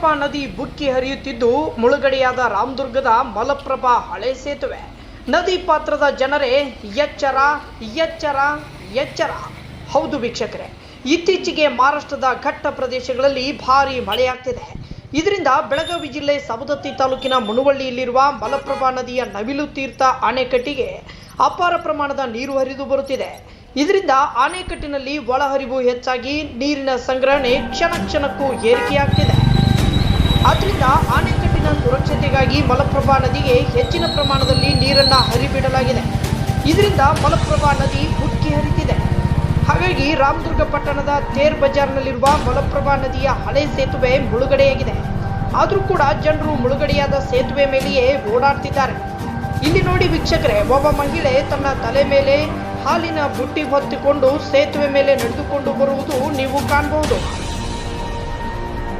ಮಲಪ್ರಭಾ ನದಿ ಬುಕ್ಕಿ ಹರಿಯುತ್ತಿದ್ದು ಮುಳುಗಡೆಯಾದ ರಾಮದುರ್ಗದ ಮಲಪ್ರಭಾ ಹಳೆ ಸೇತುವೆ. ನದಿ ಪಾತ್ರದ ಜನರೇ ಎಚ್ಚರ ಎಚ್ಚರ ಎಚ್ಚರ. ಹೌದು ವೀಕ್ಷಕರೇ, ಇತ್ತೀಚೆಗೆ ಮಹಾರಾಷ್ಟ್ರದ ಘಟ್ಟ ಪ್ರದೇಶಗಳಲ್ಲಿ ಭಾರೀ ಮಳೆಯಾಗ್ತಿದೆ. ಇದರಿಂದ ಬೆಳಗಾವಿ ಜಿಲ್ಲೆ ಸವದತ್ತಿ ತಾಲೂಕಿನ ಮುನುವಳ್ಳಿಯಲ್ಲಿರುವ ಮಲಪ್ರಭಾ ನದಿಯ ನವಿಲು ತೀರ್ಥ ಅಣೆಕಟ್ಟಿಗೆ ಅಪಾರ ಪ್ರಮಾಣದ ನೀರು ಹರಿದು ಬರುತ್ತಿದೆ. ಇದರಿಂದ ಅಣೆಕಟ್ಟಿನಲ್ಲಿ ಒಳಹರಿವು ಹೆಚ್ಚಾಗಿ ನೀರಿನ ಸಂಗ್ರಹಣೆ ಕ್ಷಣ ಕ್ಷಣಕ್ಕೂ ಏರಿಕೆಯಾಗ್ತಿದೆ. ಆದ್ದರಿಂದ ಅಣೆಕಟ್ಟಿನ ಸುರಕ್ಷತೆಗಾಗಿ ಮಲಪ್ರಭಾ ನದಿಗೆ ಹೆಚ್ಚಿನ ಪ್ರಮಾಣದಲ್ಲಿ ನೀರನ್ನು ಹರಿಬಿಡಲಾಗಿದೆ. ಇದರಿಂದ ಮಲಪ್ರಭಾ ನದಿ ಉಕ್ಕಿ ಹರಿತಿದೆ. ಹಾಗಾಗಿ ರಾಮದುರ್ಗ ಪಟ್ಟಣದ ತೇರ್ ಬಜಾರ್ನಲ್ಲಿರುವ ಮಲಪ್ರಭಾ ನದಿಯ ಹಳೆ ಸೇತುವೆ ಮುಳುಗಡೆಯಾಗಿದೆ. ಆದರೂ ಕೂಡ ಜನರು ಮುಳುಗಡೆಯಾದ ಸೇತುವೆ ಮೇಲೆಯೇ ಓಡಾಡ್ತಿದ್ದಾರೆ. ಇಲ್ಲಿ ನೋಡಿ ವೀಕ್ಷಕರೇ, ಒಬ್ಬ ಮಹಿಳೆ ತನ್ನ ತಲೆ ಮೇಲೆ ಹಾಲಿನ ಬುಟ್ಟಿ ಹೊತ್ತುಕೊಂಡು ಸೇತುವೆ ಮೇಲೆ ನಡೆದುಕೊಂಡು ಬರುವುದು ನೀವು ಕಾಣಬಹುದು.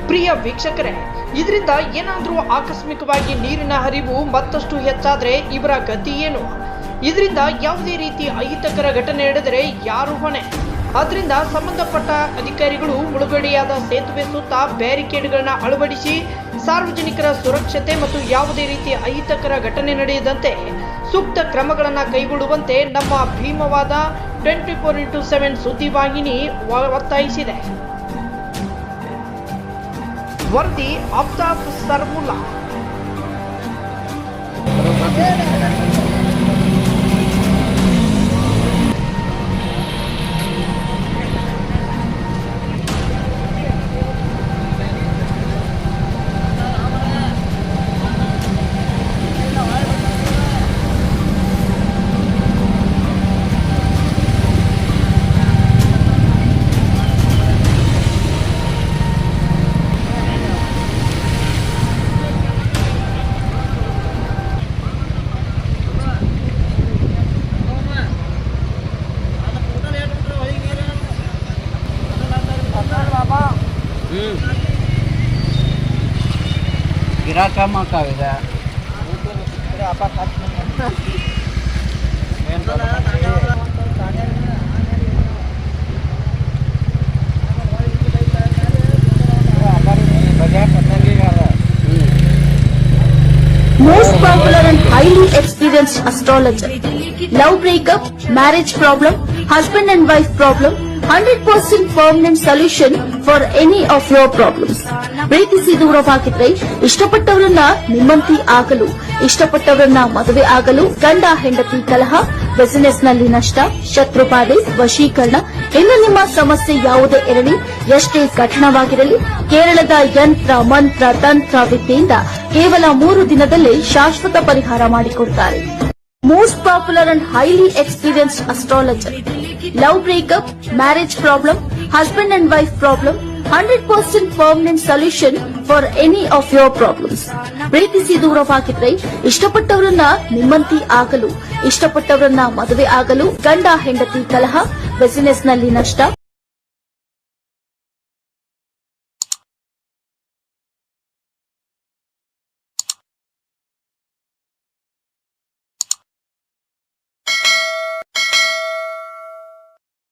ಪ್ರಿಯ ವೀಕ್ಷಕರೇ, ಇದರಿಂದ ಏನಾದರೂ ಆಕಸ್ಮಿಕವಾಗಿ ನೀರಿನ ಹರಿವು ಮತ್ತಷ್ಟು ಹೆಚ್ಚಾದರೆ ಇವರ ಗತಿ ಏನು? ಇದರಿಂದ ಯಾವುದೇ ರೀತಿ ಅಹಿತಕರ ಘಟನೆ ನಡೆದರೆ ಯಾರು ಹೊಣೆ? ಆದ್ದರಿಂದ ಸಂಬಂಧಪಟ್ಟ ಅಧಿಕಾರಿಗಳು ಮುಳುಗಡೆಯಾದ ಸೇತುವೆ ಸುತ್ತ ಬ್ಯಾರಿಕೇಡ್ಗಳನ್ನ ಅಳವಡಿಸಿ ಸಾರ್ವಜನಿಕರ ಸುರಕ್ಷತೆ ಮತ್ತು ಯಾವುದೇ ರೀತಿಯ ಅಹಿತಕರ ಘಟನೆ ನಡೆಯದಂತೆ ಸೂಕ್ತ ಕ್ರಮಗಳನ್ನು ಕೈಗೊಳ್ಳುವಂತೆ ನಮ್ಮ ಭೀಮವಾದ 24x7 ಸುದ್ದಿವಾಹಿನಿ ಒತ್ತಾಯಿಸಿದೆ. ವರದಿ Aftab ಸರ್ಮುಲ್ಲಾ. गिराका माकावेगा Most popular and highly experienced astrologer. Love breakup, marriage problem, husband and wife problem, 100% permanent solution for any of your problems. ಪ್ರೀತಿಸಿ ದೂರವಾಗಿದ್ರೆ, ಇಷ್ಟಪಟ್ಟವರನ್ನ ನಿಮ್ಮಂತಿ ಆಗಲು, ಇಷ್ಟಪಟ್ಟವರನ್ನ ಮದುವೆ ಆಗಲು, ಗಂಡ ಹೆಂಡತಿ ಕಲಹ, ಬಿಸಿನೆಸ್ ನಲ್ಲಿ ನಷ್ಟ, ಶತ್ರುಪಾದೆ, ವಶೀಕರಣ, ಇನ್ನು ನಿಮ್ಮ ಸಮಸ್ಯೆ ಯಾವುದೇ ಇರಲಿ, ಎಷ್ಟೇ ಕಠಿಣವಾಗಿರಲಿ, ಕೇರಳದ ಯಂತ್ರ ಮಂತ್ರ ತಂತ್ರ ವಿದ್ಯೆಯಿಂದ ಕೇವಲ 3 ದಿನದಲ್ಲೇ ಶಾಶ್ವತ ಪರಿಹಾರ ಮಾಡಿಕೊಡ್ತಾರೆ. Most popular and highly experienced astrologer. Love breakup, marriage problem, husband and wife problem, 100% permanent solution for any of your problems. ಪ್ರೀತಿಸಿ ದೂರವಾಗಿದ್ರೆ, ಇಷ್ಟಪಟ್ಟವರನ್ನ ನಿಮ್ಮಂತಿ ಆಗಲು, ಇಷ್ಟಪಟ್ಟವರನ್ನ ಮದುವೆ ಆಗಲು, ಗಂಡ ಹೆಂಡತಿ ಕಲಹ, ಬಿಸಿನೆಸ್ ನಲ್ಲಿ ನಷ್ಟ,